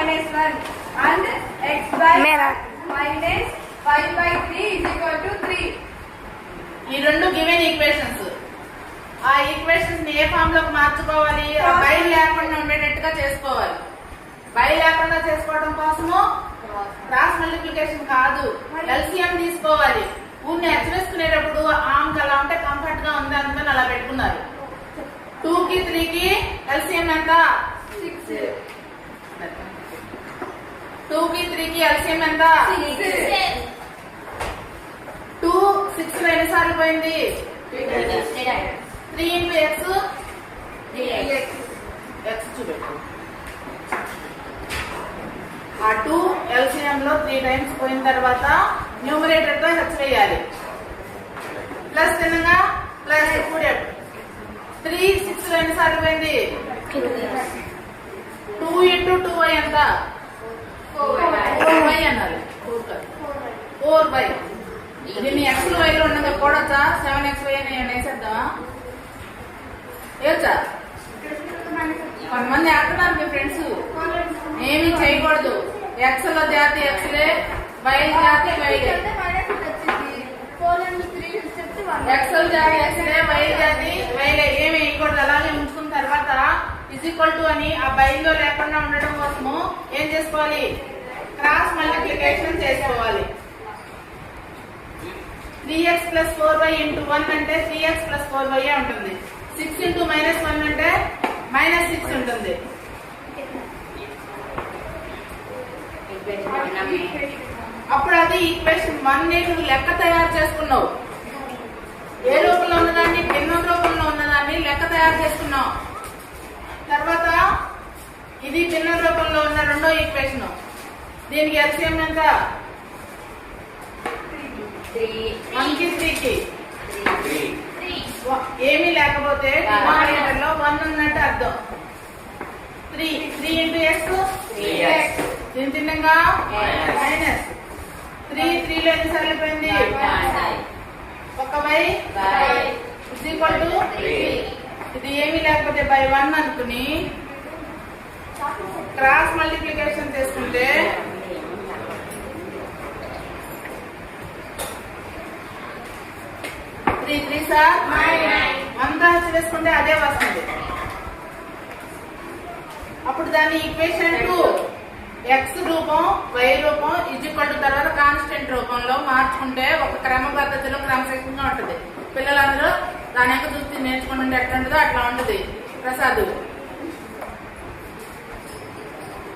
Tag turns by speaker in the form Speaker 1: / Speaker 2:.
Speaker 1: minus 1 and x by minus 5 by 3 is equal to 3.
Speaker 2: ఈ రెండు given equations. ఆ equations ని ఏ ఫామ్ లోకి మార్చుకోవాలి? బై లేకుండా ఉండేటట్టుగా చేసుకోవాలి. బై లేకుండా చేసుకోవడం కోసము క్రాస్ మల్టిప్లికేషన్ కాదు, ఎల్సిఎం తీసుకోవాలి. ఊరిని వేసుకునేటప్పుడు ఆమెకు అలా ఉంటే కంఫర్ట్ గా ఉంది అందుకని అలా పెట్టుకున్నారు. 2 కి 3 కి ఎల్సిఎం ఎంత?
Speaker 1: 6.
Speaker 2: 2 కి 3 కి ఎల్సిఎం ఎంత? 2 6 లో ఎన్నిసార్లు పోయింది? 3 ఇంటూ ఎక్స్ ఎక్స్ చూపెట్టు. ఆ 2 ఎల్సిఎం లో 3 టైమ్స్ పోయిన తర్వాత న్యూమరేటర్ తో హెచ్ వేయాలి. ప్లస్ తినగా ప్లస్ 3 6 లో ఎన్నిసార్లు పోయింది? 2 ఇంటూ 2y ఎంత? 4y అన్నారు. 4y. దీన్ని ఎక్స్ వై లో ఉన్నది కూడొచ్చా? 7xy అని వేసేద్దామా? ఏవచ్చా? కొంతమంది ఆడుతున్నారు మీ ఫ్రెండ్స్. ఏమీ చేయకూడదు. ఎక్స్ లో జాతి ఎక్స్లే, వై జాతి వైలే. ఎక్స్ లో జాతి ఎక్స్లే, వై జాతి వైలే. ఏమి వేయకూడదు. అలాగే ఉంచుకున్న తర్వాత ఇజ్ ఈక్వల్ టు అని ఆ బైలో లేకుండా ఉండడం కోసము ఏం చేసుకోవాలి? క్రాస్ మల్టిప్లికేషన్ చేసుకోవాలి. 3x plus 4y into 1 అంటే 3x plus 4y ఉంటుంది. 6 into minus 1 అంటే -6 ఉంటుంది. అప్పుడు అది ఈక్వేషన్ 1 ని నువ్వు లెక్క తయారు చేసుకున్నావు. ఏ రూపంలో ఉన్నదాన్ని? భిన్నం రూపంలో ఉన్నదాన్ని లెక్క తయారు చేసుకున్నావు. తర్వాత ఇది భిన్నం రూపంలో ఉన్న రెండో ఈక్వేషన్. దీనికి ఎల్సిఎం ఎంత? 1 కి 3 కి ఏమీ లేకపోతే డినామినేటర్ లో 1 ఉన్నట్టు అర్థం. 3 ఇంటూ ఎక్స్ దీని చిన్నగా మైనస్ 3 లో ఎన్నిసార్లు పోయింది? ఒక బై ఇజ్ ఈక్వల్ టు ఇది ఏమీ లేకపోతే బై 1 అనుకుని క్రాస్ మల్టిప్లికేషన్ చేసుకుంటే 3 3 సార్ 1 వేసుకుంటే అదే వస్తుంది. అప్పుడు దాన్ని ఈక్వేషన్ 2 ఎక్స్ రూపం వై రూపం ఇజ్ ఈక్వల్ టు తర్వాత కాన్స్టెంట్ రూపంలో మార్చుకుంటే ఒక క్రమ పద్ధతిలో క్రమశిక్షణగా ఉంటుంది. పిల్లలందరూ దాని యొక్క చూసి నేర్చుకుంటుంటే ఎట్లా ఉంటుందో అట్లా ఉంటుంది. ప్రసాద్